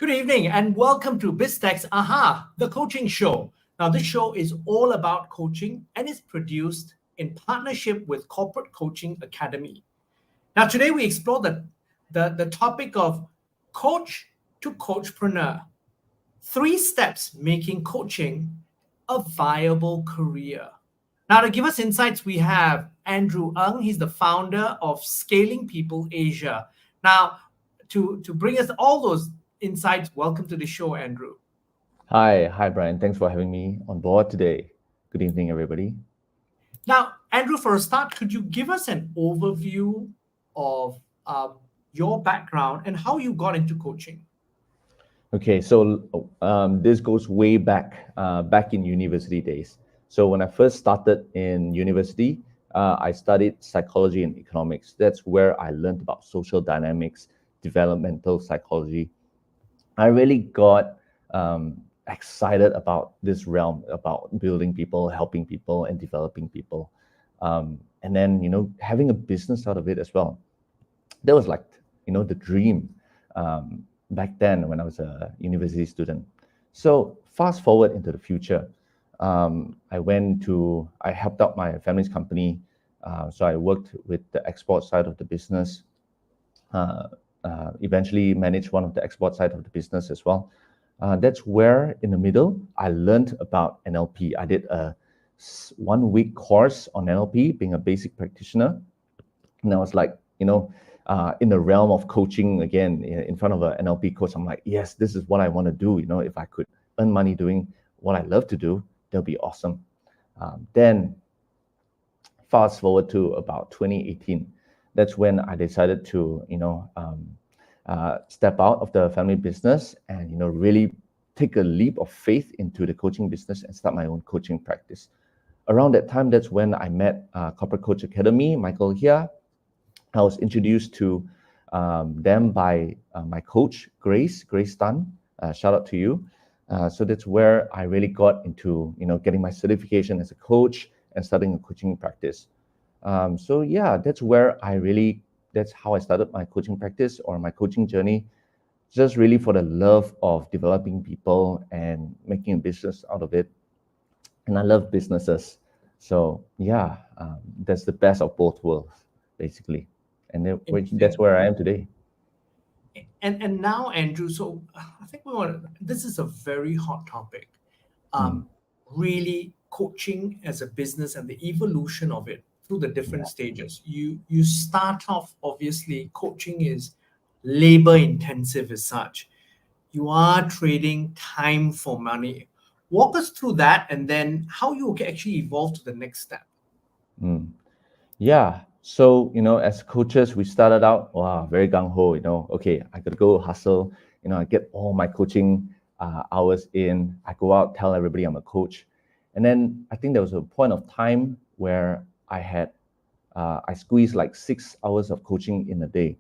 Good evening and welcome to BizTech's Aha, the coaching show. Now, this show is all about coaching and is produced in partnership with Corporate Coaching Academy. Now, today we explore the topic of coach to coachpreneur. 3 steps making coaching a viable career. Now, to give us insights, we have Andrew Ng. He's the founder of Scaling People Asia. Now, to bring us all those insights, welcome to the show, Andrew. Hi, Brian. Thanks for having me on board today. Good evening, everybody. Now, Andrew, for a start, could you give us an overview of your background and how you got into coaching? Okay, so this goes way back in university days. So when I first started in university, I studied psychology and economics. That's where I learned about social dynamics, developmental psychology. I really got excited about this realm, about building people, helping people, and developing people. And then, having a business out of it as well. That was like, the dream back then when I was a university student. So fast forward into the future, I helped out my family's company. So I worked with the export side of the business. Eventually managed one of the export side of the business as well. That's where in the middle, I learned about NLP. I did a 1-week course on NLP, being a basic practitioner. And I was like, in the realm of coaching again, in front of an NLP coach, I'm like, yes, this is what I want to do. If I could earn money doing what I love to do, that'll be awesome. Then fast forward to about 2018. That's when I decided to, step out of the family business and, really take a leap of faith into the coaching business and start my own coaching practice. Around that time, that's when I met Corporate Coach Academy, Michael here. I was introduced to them by my coach, Grace Tan. Shout out to you. So that's where I really got into, getting my certification as a coach and starting a coaching practice. That's how I started my coaching practice or my coaching journey, just really for the love of developing people and making a business out of it. And I love businesses. So that's the best of both worlds, basically. And that's where I am today. And now, Andrew, so I think this is a very hot topic. Really coaching as a business and the evolution of it through the different stages. You start off, obviously, coaching is labor intensive as such. You are trading time for money. Walk us through that and then how you actually evolve to the next step. Yeah. So, as coaches, we started out, very gung-ho, okay, I got to go hustle, I get all my coaching hours in, I go out, tell everybody I'm a coach. And then I think there was a point of time where I squeezed like 6 hours of coaching in a day.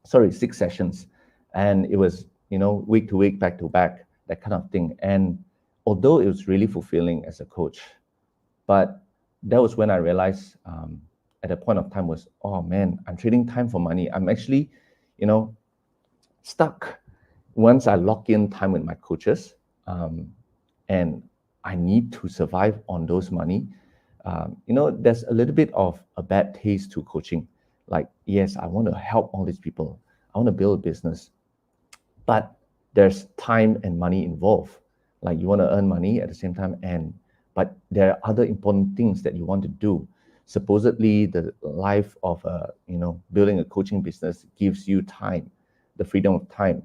6 sessions. And it was, week to week, back to back, that kind of thing. And although it was really fulfilling as a coach, but that was when I realized at a point of time was, oh man, I'm trading time for money. I'm actually, stuck. Once I lock in time with my coaches, and I need to survive on those money, there's a little bit of a bad taste to coaching. Like, yes, I want to help all these people. I want to build a business, but there's time and money involved. Like, you want to earn money at the same time, but there are other important things that you want to do. Supposedly, the life of building a coaching business gives you time, the freedom of time.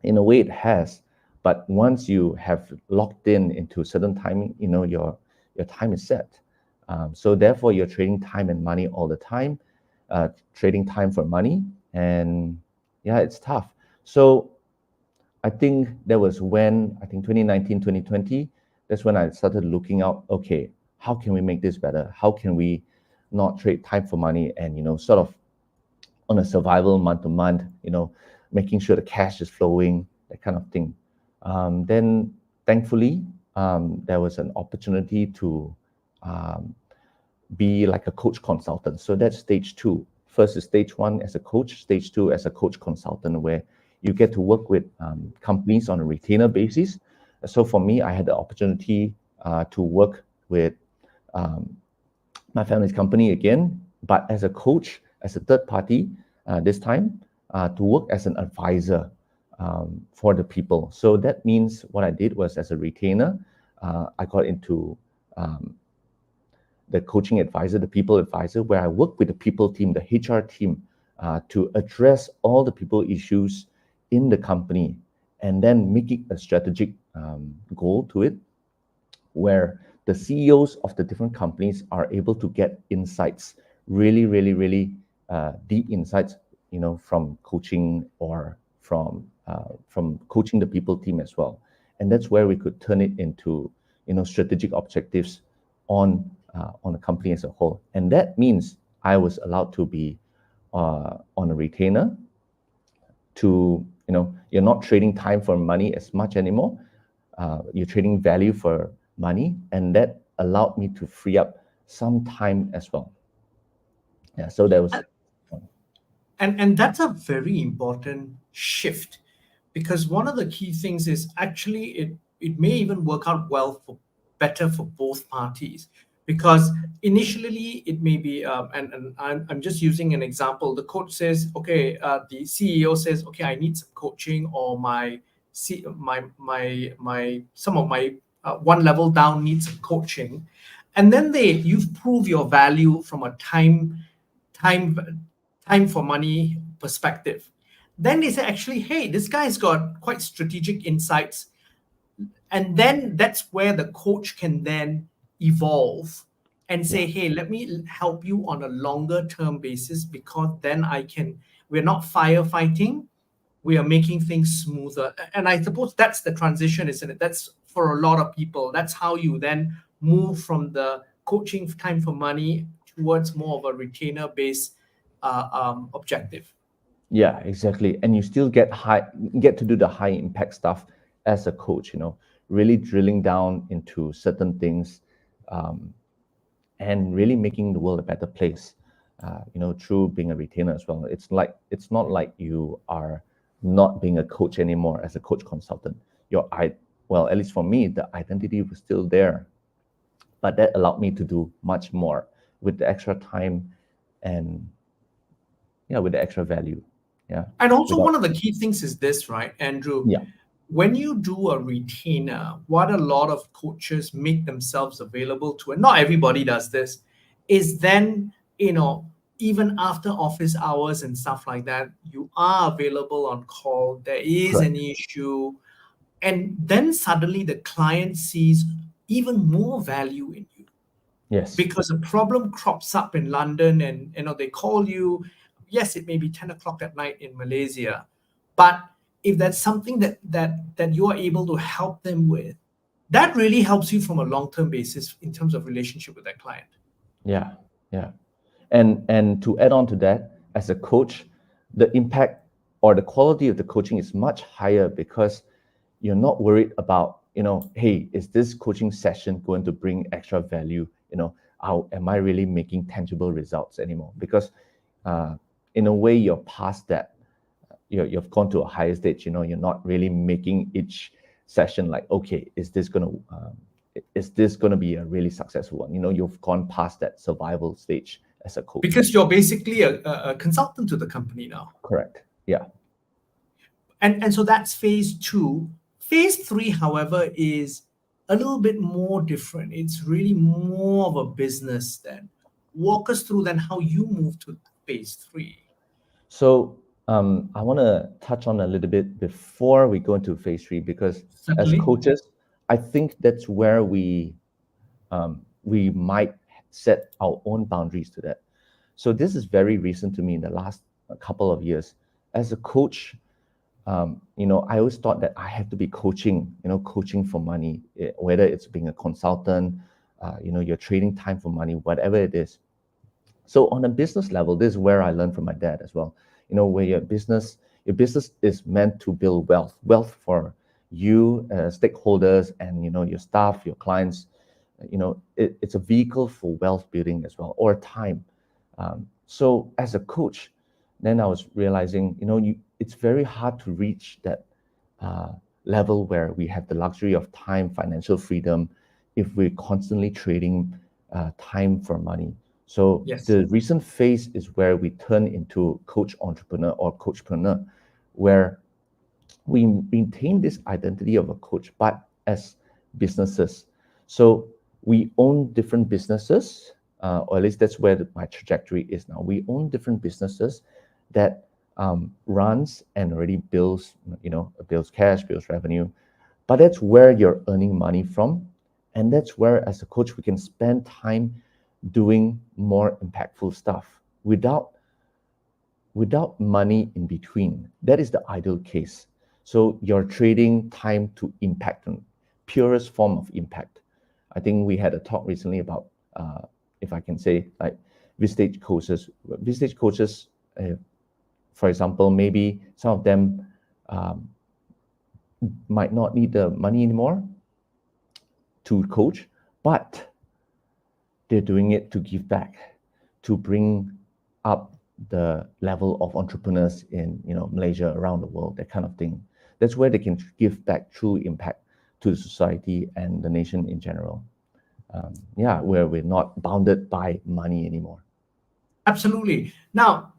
In a way, it has. But once you have locked into a certain timing, your time is set. So therefore, you're trading time and money all the time, trading time for money. And it's tough. So I think that was when, 2019, 2020, that's when I started looking out, okay, how can we make this better? How can we not trade time for money and, sort of on a survival month to month, making sure the cash is flowing, that kind of thing. Then thankfully, there was an opportunity to be like a coach consultant. So that's stage 2. First is stage 1 as a coach, stage 2 as a coach consultant, where you get to work with companies on a retainer basis. So for me, I had the opportunity to work with my family's company again, but as a coach, as a third party this time, to work as an advisor for the people. So that means what I did was, as a retainer, I got into the coaching advisor, the people advisor, where I work with the people team, the HR team, to address all the people issues in the company, and then making a strategic goal to it, where the CEOs of the different companies are able to get insights, really deep insights, from coaching or from coaching the people team as well. And that's where we could turn it into, strategic objectives on a company as a whole. And that means I was allowed to be on a retainer to, you're not trading time for money as much anymore. You're trading value for money, and that allowed me to free up some time as well. Yeah, so that was. And that's a very important shift, because one of the key things is actually it may even work out better for both parties, because initially it may be and I'm just using an example. The coach says, okay, the CEO says, okay, I need some coaching, or some of my one level down needs some coaching, and then you've proved your value from a time for money perspective. Then they say, actually, hey, this guy's got quite strategic insights. And then that's where the coach can then evolve and say, hey, let me help you on a longer term basis, because then we're not firefighting, we are making things smoother. And I suppose that's the transition, isn't it? That's for a lot of people. That's how you then move from the coaching time for money towards more of a retainer based objective. Yeah, exactly. And you still get to do the high impact stuff as a coach, really drilling down into certain things, and really making the world a better place, through being a retainer as well. It's not like you are not being a coach anymore as a coach consultant. Well, at least for me, the identity was still there, but that allowed me to do much more with the extra time and with the extra value. Yeah. And also one of the key things is this, right, Andrew? Yeah. When you do a retainer, what a lot of coaches make themselves available to, and not everybody does this, is then, even after office hours and stuff like that, you are available on call. There is Correct. an issue. And then suddenly the client sees even more value in you. Yes. Because a problem crops up in London, and they call you. Yes, it may be 10 o'clock at night in Malaysia, but if that's something that you are able to help them with, that really helps you from a long-term basis in terms of relationship with that client. Yeah. And to add on to that, as a coach, the impact or the quality of the coaching is much higher, because you're not worried about, hey, is this coaching session going to bring extra value? Am I really making tangible results anymore? Because in a way, you're past that. You've gone to a higher stage. You're not really making each session like, okay, is this gonna be a really successful one? You've gone past that survival stage as a coach. Because you're basically a consultant to the company now. Correct. Yeah. And so that's phase 2. Phase 3, however, is a little bit more different. It's really more of a business then. Walk us through then how you move to phase 3. So I want to touch on a little bit before we go into phase 3, because Certainly. as coaches, I think that's where we might set our own boundaries to that. So this is very recent to me in the last couple of years. As a coach, I always thought that I have to be coaching for money, whether it's being a consultant, you're trading time for money, whatever it is. So on a business level, this is where I learned from my dad as well. Where your business is meant to build wealth for you, stakeholders, and your staff, your clients. It's a vehicle for wealth building as well, or time. So as a coach, then I was realizing, it's very hard to reach that level where we have the luxury of time, financial freedom, if we're constantly trading time for money. So Yes. the recent phase is where we turn into coach entrepreneur or coachpreneur, where we maintain this identity of a coach, but as businesses. So we own different businesses, or at least that's where my trajectory is now. We own different businesses that runs and already builds, builds cash, builds revenue. But that's where you're earning money from. And that's where, as a coach, we can spend time doing more impactful stuff without money in between. That is the ideal case. So you're trading time to impact, purest form of impact. I think we had a talk recently about, if I can say, like Vistage coaches. Vistage coaches, for example, maybe some of them might not need the money anymore to coach, but they're doing it to give back, to bring up the level of entrepreneurs in Malaysia, around the world, that kind of thing. That's where they can give back true impact to the society and the nation in general. Where we're not bounded by money anymore. Absolutely. Now,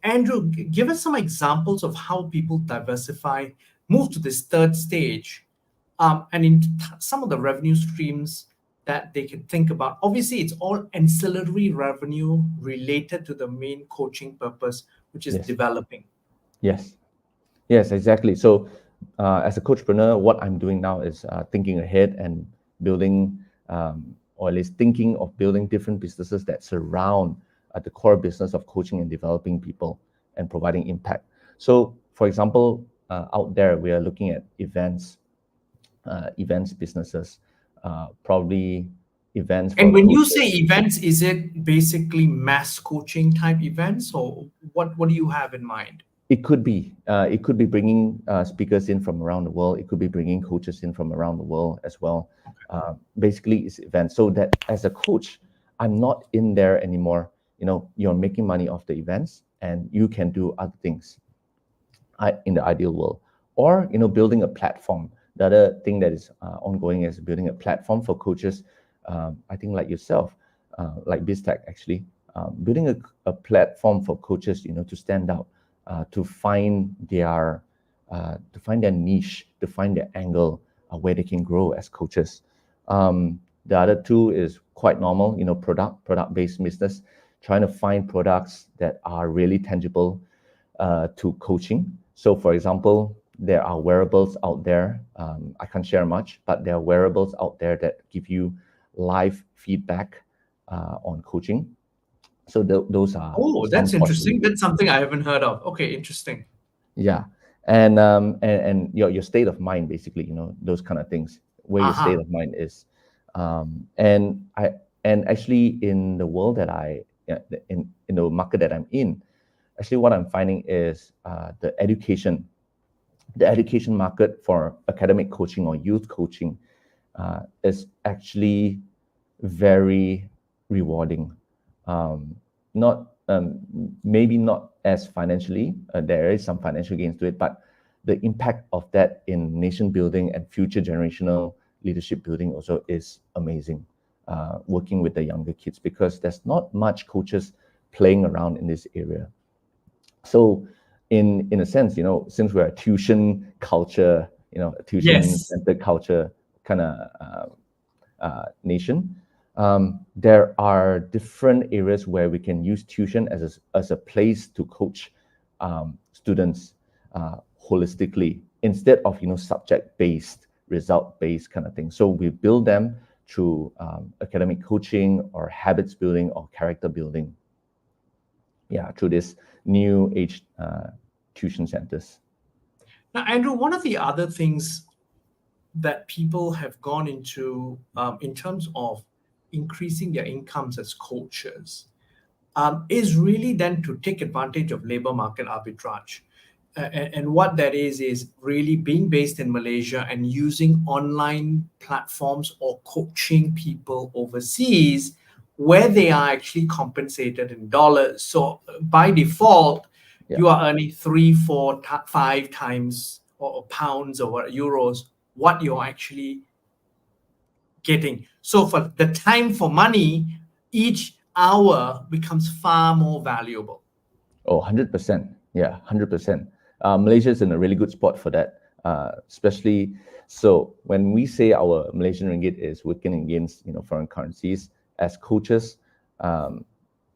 Andrew, give us some examples of how people diversify, move to this third stage, and in some of the revenue streams that they can think about. Obviously, it's all ancillary revenue related to the main coaching purpose, which is developing. Yes, exactly. So as a coachpreneur, what I'm doing now is thinking ahead and building, or at least thinking of building different businesses that surround the core business of coaching and developing people and providing impact. So, for example, out there, we are looking at events businesses, probably events. And when you say events, is it basically mass coaching type events, or what do you have in mind? It could be bringing speakers in from around the world. It could be bringing coaches in from around the world as well. Basically, it's events. So that as a coach, I'm not in there anymore. You're making money off the events, and you can do other things. In the ideal world, or building a platform. The other thing that is ongoing is building a platform for coaches. I think like yourself, like BizTech actually, building a platform for coaches, to stand out, to find their niche, to find their angle where they can grow as coaches. The other two is quite normal, product-based business, trying to find products that are really tangible to coaching. So, for example, there are wearables out there. I can't share much, but there are wearables out there that give you live feedback on coaching. So those are. Oh, that's interesting. That's something I haven't heard of. Okay, interesting. Yeah, and your state of mind, basically, those kind of things, where your state of mind is, and actually in the world that in the market that I'm in, actually what I'm finding is the education market for academic coaching or youth coaching is actually very rewarding. Maybe not as financially, there is some financial gains to it, but the impact of that in nation building and future generational leadership building also is amazing. Working with the younger kids, because there's not much coaches playing around in this area. So in a sense, since we're a tuition culture, a tuition-centered culture kind of nation, there are different areas where we can use tuition as a place to coach students holistically, instead of subject-based, result-based kind of thing. So we build them through academic coaching or habits building or character building. Through this new age tuition centers. Now, Andrew, one of the other things that people have gone into in terms of increasing their incomes as coaches is really then to take advantage of labor market arbitrage. And what that is really being based in Malaysia and using online platforms or coaching people overseas where they are actually compensated in dollars. So by default, Yeah. you are earning 3, 4, 5 times or pounds or euros what you're actually getting. So for the time for money, each hour becomes far more valuable. Oh, 100%. Yeah, 100%. Malaysia is in a really good spot for that, especially so when we say our Malaysian ringgit is weakening against foreign currencies, as coaches,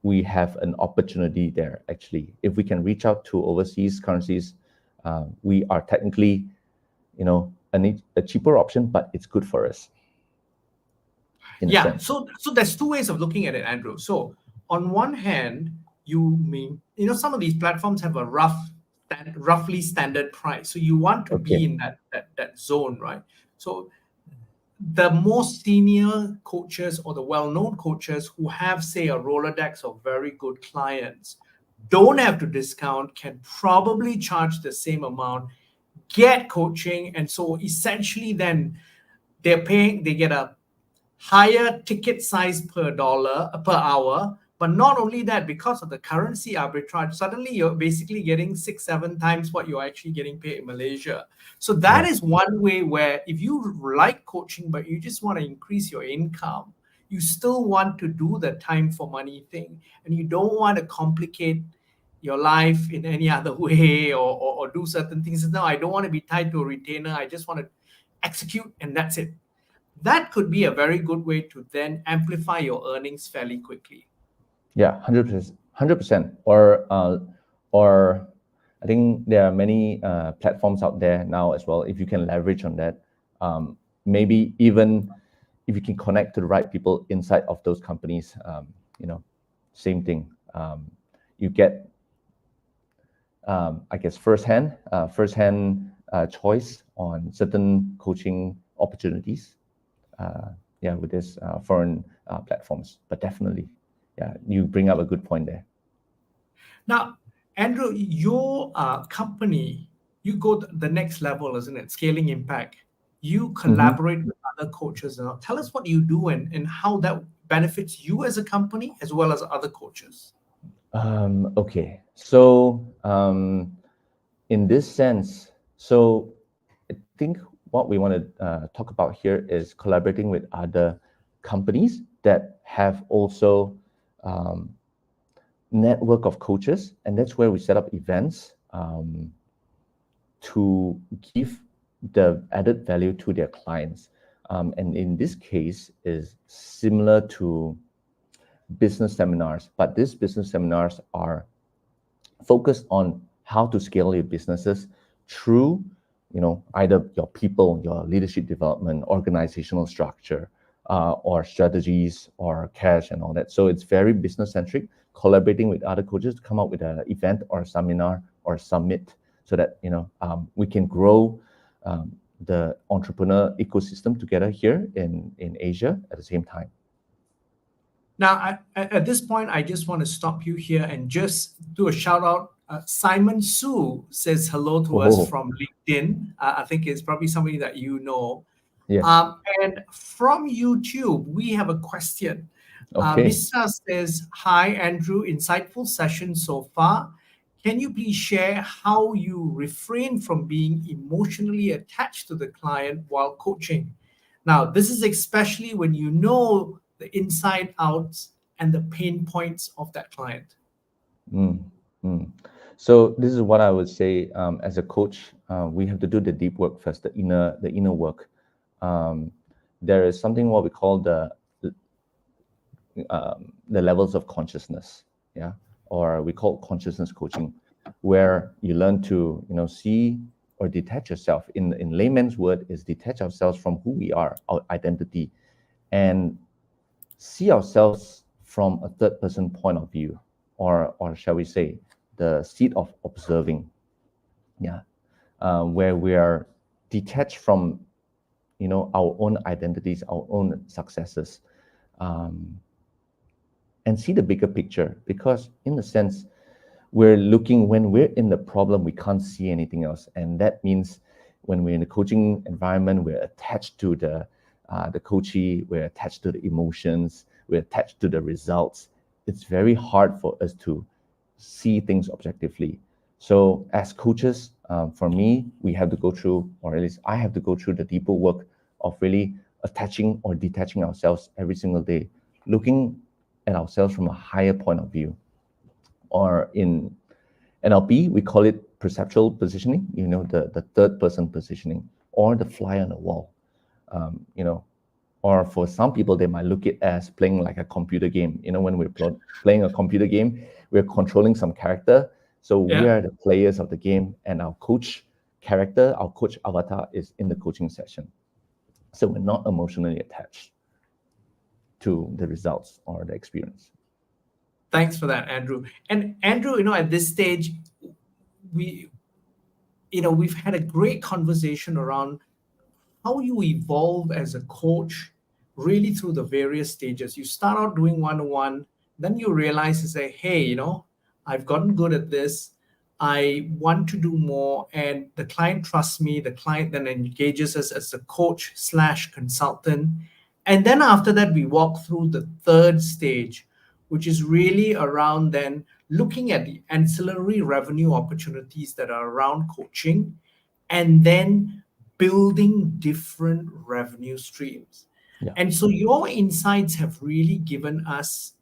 we have an opportunity there. Actually, if we can reach out to overseas currencies, we are technically, a cheaper option, but it's good for us. In a Yeah, sense. so there's two ways of looking at it, Andrew. So on one hand, you mean some of these platforms have a roughly standard price. So you want to be Okay. in that zone, right? So the most senior coaches or the well-known coaches who have, say, a Rolodex of very good clients don't have to discount, can probably charge the same amount, get coaching, and so essentially then they get a higher ticket size per hour. But not only that, because of the currency arbitrage, suddenly you're basically getting 6, 7 times what you're actually getting paid in Malaysia. So that Yeah. is one way where if you like coaching, but you just want to increase your income, you still want to do the time for money thing, and you don't want to complicate your life in any other way or do certain things. No, I don't want to be tied to a retainer. I just want to execute and that's it. That could be a very good way to then amplify your earnings fairly quickly. Yeah, 100%. Or I think there are many platforms out there now as well. If you can leverage on that, maybe even if you can connect to the right people inside of those companies, same thing. You get, I guess, firsthand choice on certain coaching opportunities. With this foreign platforms, but definitely, yeah, you bring up a good point there. Now, Andrew, your company, you go the next level, isn't it? Scaling impact. You collaborate with other coaches. Tell us what you do and how that benefits you as a company as well as other coaches. Okay, so in this sense, so I think what we want to talk about here is collaborating with other companies that have also network of coaches, and that's where we set up events to give the added value to their clients. And in this case is similar to business seminars, but these business seminars are focused on how to scale your businesses through, either your people, your leadership development, organizational structure, or strategies or cash and all that. So it's very business centric, collaborating with other coaches to come up with an event or a seminar or a summit so that, we can grow the entrepreneur ecosystem together here in Asia at the same time. Now, at this point, I just want to stop you here and just do a shout out. Simon Su says hello to us from LinkedIn. I think it's probably somebody that you know. Yes. And from YouTube, we have a question. Okay. Misa says, hi, Andrew, insightful session so far. Can you please share how you refrain from being emotionally attached to the client while coaching? Now, this is especially when you know the inside outs and the pain points of that client. So this is what I would say. As a coach, we have to do the deep work first, the inner work. There is something what we call the levels of consciousness, or we call consciousness coaching, where you learn to see or detach yourself. In layman's word, is detach ourselves from who we are, our identity, and see ourselves from a third person point of view, or shall we say, the seat of observing, where we are detached from our own identities, our own successes, and see the bigger picture. Because in a sense, when we're in the problem, we can't see anything else, and that means when we're in a coaching environment, we're attached to the coachee, we're attached to the emotions, we're attached to the results. It's very hard for us to see things objectively. So as coaches, for me, we have to go through, or at least I have to go through the deeper work of really attaching or detaching ourselves every single day, looking at ourselves from a higher point of view. Or in NLP, we call it perceptual positioning, the third person positioning, or the fly on the wall. Or for some people, they might look at it as playing like a computer game. When we're playing a computer game, we're controlling some character. So we Yeah. are the players of the game, and our coach character, our coach avatar is in the coaching session. So we're not emotionally attached to the results or the experience. Thanks for that, Andrew. And Andrew, at this stage, we've had a great conversation around how you evolve as a coach really through the various stages. You start out doing one-on-one, then you realize you say, hey, I've gotten good at this. I want to do more. And the client trusts me. The client then engages us as a coach / consultant. And then after that, we walk through the third stage, which is really around then looking at the ancillary revenue opportunities that are around coaching, and then building different revenue streams. Yeah. And so your insights have really given us,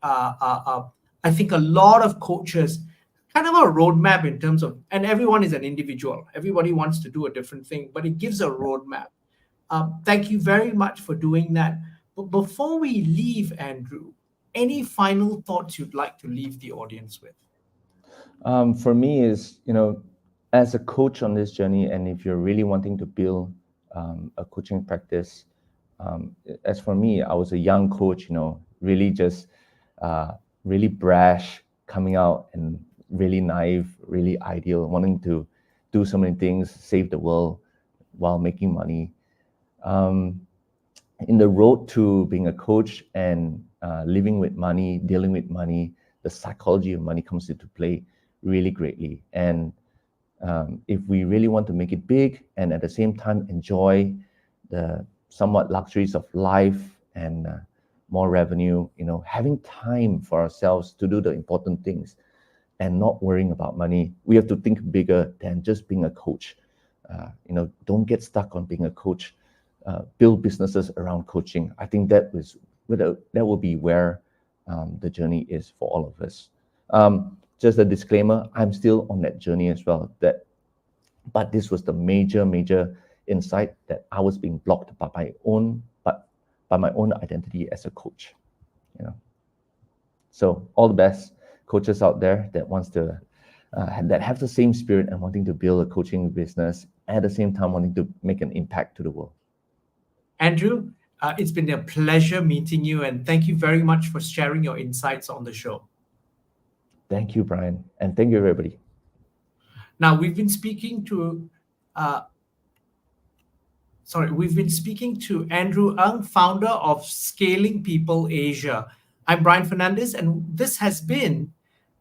I think, a lot of coaches kind of a roadmap in terms of, and everyone is an individual. Everybody wants to do a different thing, but it gives a roadmap. Thank you very much for doing that. But before we leave, Andrew, any final thoughts you'd like to leave the audience with? For me is, as a coach on this journey, and if you're really wanting to build a coaching practice, as for me, I was a young coach, really just really brash, coming out and really naive, really ideal, wanting to do so many things, save the world while making money. In the road to being a coach and living with money, dealing with money, the psychology of money comes into play really greatly. And if we really want to make it big and at the same time enjoy the somewhat luxuries of life and more revenue, having time for ourselves to do the important things and not worrying about money, we have to think bigger than just being a coach. Don't get stuck on being a coach. Build businesses around coaching. I think that will be where the journey is for all of us. Just a disclaimer, I'm still on that journey as well. But this was the major insight that I was being blocked by my own identity as a coach. So all the best coaches out there that wants to that have the same spirit and wanting to build a coaching business, at the same time wanting to make an impact to the world. Andrew, it's been a pleasure meeting you, and thank you very much for sharing your insights on the show. Thank you, Brian, and thank you, everybody. Now, we've been speaking to Andrew Ng, founder of Scaling People Asia. I'm Brian Fernandez, and this has been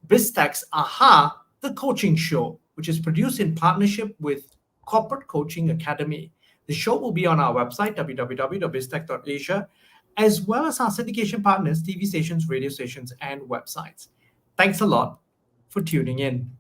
BizTech's Aha, the Coaching Show, which is produced in partnership with Corporate Coaching Academy. The show will be on our website, www.biztech.asia, as well as our syndication partners, TV stations, radio stations, and websites. Thanks a lot for tuning in.